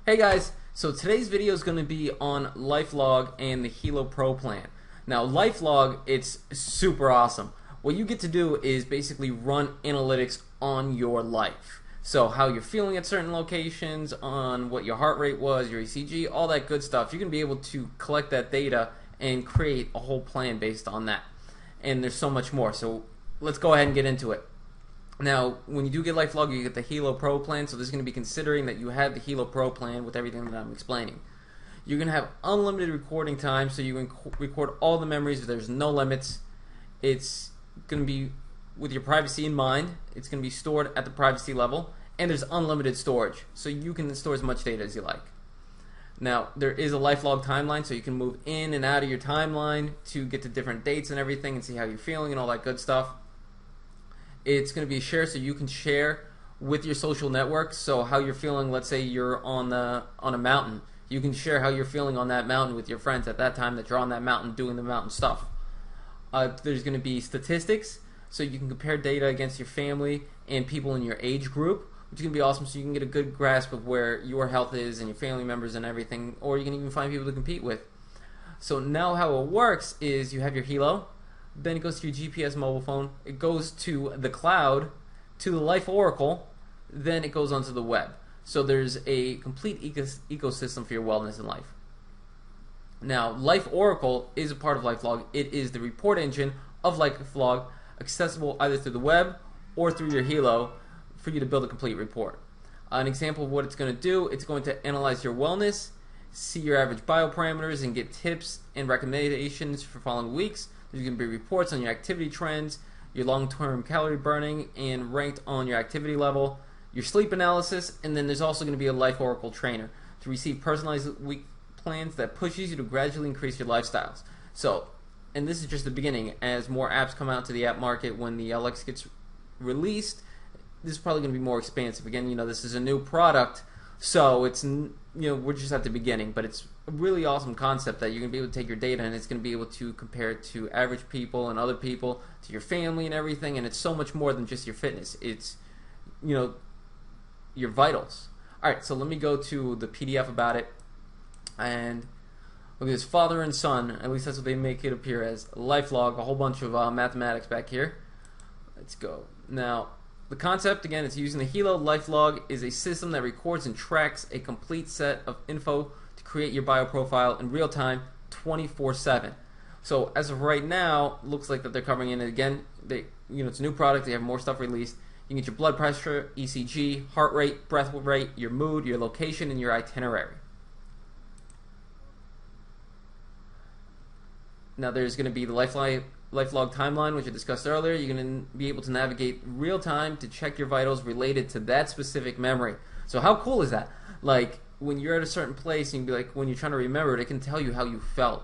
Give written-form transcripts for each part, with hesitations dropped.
Hey guys, so today's video is going to be on LifeLog and the Helo Pro plan. Now LifeLog, it's super awesome. What you get to do is basically run analytics on your life. So how you're feeling at certain locations, on what your heart rate was, your ECG, all that good stuff. You're going to be able to collect that data and create a whole plan based on that. And there's so much more. So let's go ahead and get into it. Now, when you do get LifeLog, you get the Helo Pro plan, so this is going to be considering that you have the Helo Pro plan with everything that I'm explaining. You're going to have unlimited recording time, so you can record all the memories. There's no limits. It's going to be with your privacy in mind. It's going to be stored at the privacy level, and there's unlimited storage, so you can store as much data as you like. Now, there is a LifeLog timeline, so you can move in and out of your timeline to get to different dates and everything and see how you're feeling and all that good stuff. It's going to be a share, so you can share with your social networks. So how you're feeling, let's say you're on a mountain, you can share how you're feeling on that mountain with your friends at that time that you're on that mountain doing the mountain stuff. There's going to be statistics, so you can compare data against your family and people in your age group, which is going to be awesome, so you can get a good grasp of where your health is and your family members and everything, or you can even find people to compete with. So now how it works is you have your Helo. Then it goes to your GPS mobile phone. It goes to the cloud, to the Life Oracle. Then it goes onto the web. So there's a complete ecosystem for your wellness in life. Now, Life Oracle is a part of LifeLog. It is the report engine of LifeLog, accessible either through the web or through your Helo for you to build a complete report. An example of what it's going to do, it's going to analyze your wellness, see your average bioparameters, and get tips and recommendations for following weeks. There's going to be reports on your activity trends, your long-term calorie burning, and ranked on your activity level, your sleep analysis, and then there's also going to be a Life Oracle trainer to receive personalized week plans that pushes you to gradually increase your lifestyles. So, and this is just the beginning. As more apps come out to the app market, when the LX gets released, this is probably going to be more expansive. Again, this is a new product, so it's, we're just at the beginning, but it's a really awesome concept that you're going to be able to take your data and it's going to be able to compare it to average people and other people, to your family and everything, and it's so much more than just your fitness. It's, your vitals. Alright, so let me go to the PDF about it, and look at this, father and son, at least that's what they make it appear as, LifeLog, a whole bunch of mathematics back here. Let's go. Now, the concept, again, it's using the Helo. LifeLog is a system that records and tracks a complete set of info to create your bioprofile in real time, 24/7. So as of right now, looks like that they're covering it again. It's a new product. They have more stuff released. You can get your blood pressure, ECG, heart rate, breath rate, your mood, your location, and your itinerary. Now there's going to be the LifeLog timeline, which I discussed earlier. You're going to be able to navigate real time to check your vitals related to that specific memory. So how cool is that? Like, when you're at a certain place, and when you're trying to remember it, it can tell you how you felt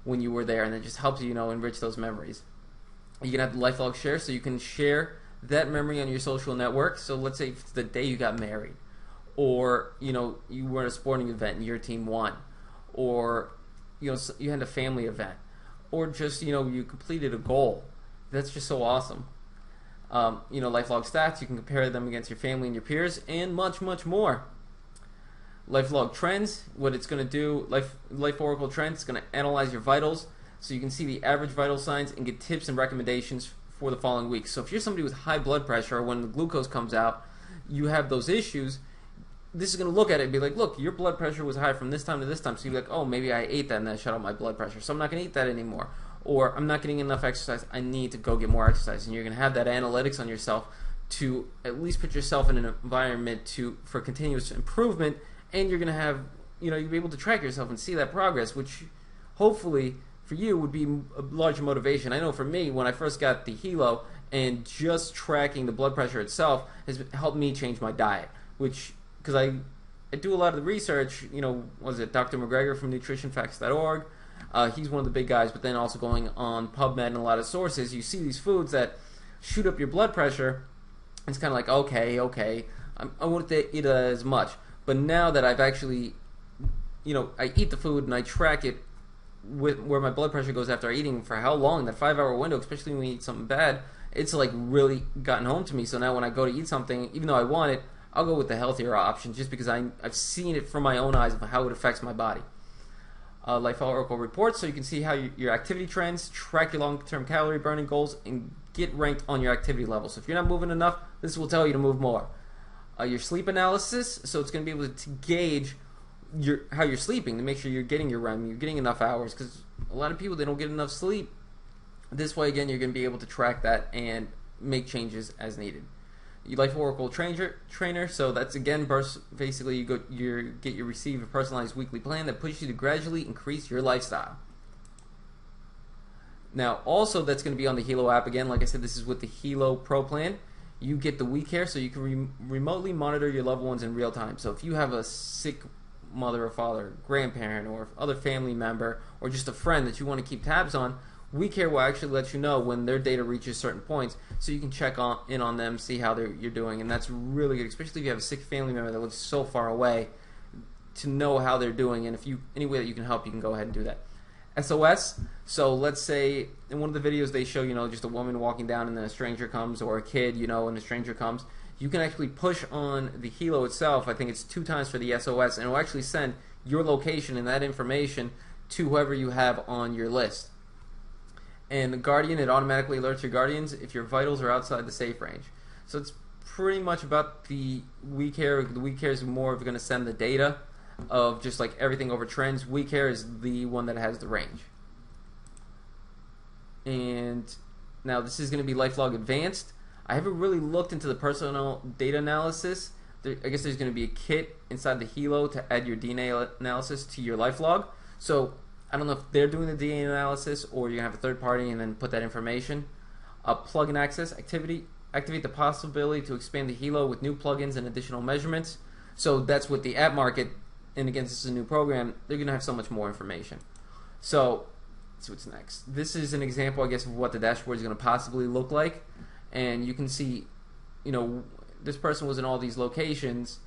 when you were there, and it just helps you, enrich those memories. You can have the LifeLog share, so you can share that memory on your social network. So let's say it's the day you got married, or you were at a sporting event and your team won, or you had a family event, or just you completed a goal. That's just so awesome. LifeLog stats, you can compare them against your family and your peers, and much more. LifeLog trends, what it's going to do, Life Oracle trends, it's going to analyze your vitals, so you can see the average vital signs and get tips and recommendations for the following week. So if you're somebody with high blood pressure, or when the glucose comes out, you have those issues, this is going to look at it and be like, look, your blood pressure was high from this time to this time. So you're like, oh, maybe I ate that and that shut up my blood pressure, so I'm not going to eat that anymore. Or I'm not getting enough exercise, I need to go get more exercise. And you're going to have that analytics on yourself to at least put yourself in an environment for continuous improvement, and you're going to have, you'll be able to track yourself and see that progress, which hopefully for you would be a large motivation. I know for me, when I first got the Helo, and just tracking the blood pressure itself has helped me change my diet, which, because I do a lot of the research, was it Dr. McGregor from nutritionfacts.org? He's one of the big guys, but then also going on PubMed and a lot of sources, you see these foods that shoot up your blood pressure. It's kind of like, okay, I won't eat as much. But now that I've actually, I eat the food and I track it with where my blood pressure goes after eating for how long, that 5-hour window, especially when you eat something bad, it's like really gotten home to me. So now when I go to eat something, even though I want it, I'll go with the healthier option just because I've seen it from my own eyes of how it affects my body. Life Oracle reports, so you can see how your activity trends, track your long-term calorie burning goals, and get ranked on your activity level. So if you're not moving enough, this will tell you to move more. Your sleep analysis, so it's going to be able to gauge how you're sleeping to make sure you're getting your REM, you're getting enough hours, because a lot of people, they don't get enough sleep. This way, again, you're going to be able to track that and make changes as needed. Your Life Oracle trainer, so that's again basically you receive a personalized weekly plan that pushes you to gradually increase your lifestyle. Now, also that's going to be on the Helo app again. Like I said, this is with the Helo Pro plan. You get the WeCare, so you can remotely monitor your loved ones in real time. So if you have a sick mother or father, grandparent, or other family member, or just a friend that you want to keep tabs on, WeCare will actually let you know when their data reaches certain points, so you can check in on them, see how you're doing, and that's really good, especially if you have a sick family member that lives so far away, to know how they're doing, and if any way that you can help, you can go ahead and do that. SOS, so let's say in one of the videos they show, just a woman walking down and then a stranger comes, or a kid, and a stranger comes. You can actually push on the Helo itself. I think it's 2 times for the SOS, and it will actually send your location and that information to whoever you have on your list. And the Guardian, it automatically alerts your Guardians if your vitals are outside the safe range. So it's pretty much about the WeCare. The WeCare is more of going to send the data of just like everything over trends. WeCare is the one that has the range. And now this is going to be LifeLog Advanced. I haven't really looked into the personal data analysis. I guess there's going to be a kit inside the Helo to add your DNA analysis to your LifeLog. So I don't know if they're doing the DNA analysis or you're going to have a third party and then put that information. Plug and access activate the possibility to expand the Helo with new plugins and additional measurements. So that's with the app market, and again, this is a new program, they're going to have so much more information. So let's see what's next. This is an example, I guess, of what the dashboard is going to possibly look like. And you can see, this person was in all these locations.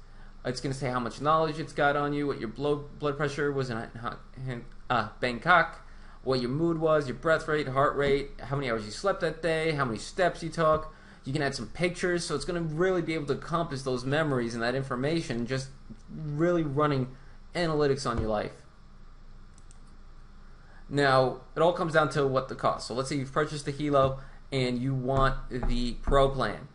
It's going to say how much knowledge it's got on you, what your blood pressure was in Bangkok, what your mood was, your breath rate, heart rate, how many hours you slept that day, how many steps you took. You can add some pictures, so it's going to really be able to encompass those memories and that information, just really running analytics on your life. Now, it all comes down to what the cost. So let's say you've purchased the Helo and you want the Pro plan.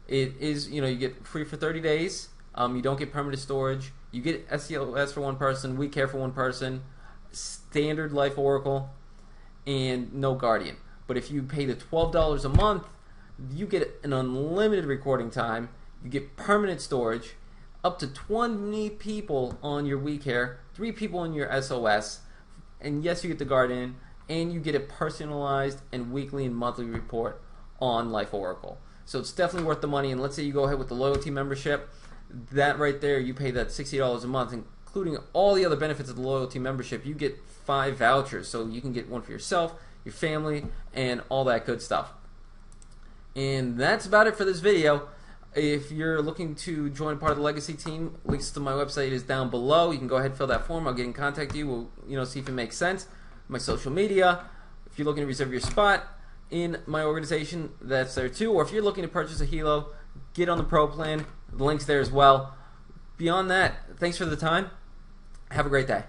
It is, you get free for 30 days. You don't get permanent storage. You get SOS for one person, WeCare for one person, standard Life Oracle, and no Guardian. But if you pay the $12 a month, you get an unlimited recording time. You get permanent storage, up to 20 people on your WeCare, 3 people on your SOS, and yes, you get the Guardian, and you get a personalized and weekly and monthly report on Life Oracle. So it's definitely worth the money. And let's say you go ahead with the loyalty membership. That right there, you pay that $60 a month, including all the other benefits of the loyalty membership. You get 5 vouchers, so you can get one for yourself, your family, and all that good stuff. And that's about it for this video. If you're looking to join part of the Legacy team, links to my website is down below. You can go ahead and fill that form. I'll get in contact with you. We'll see if it makes sense. My social media. If you're looking to reserve your spot in my organization, that's there too. Or if you're looking to purchase a Helo, get on the Pro plan. The link's there as well. Beyond that, thanks for the time. Have a great day.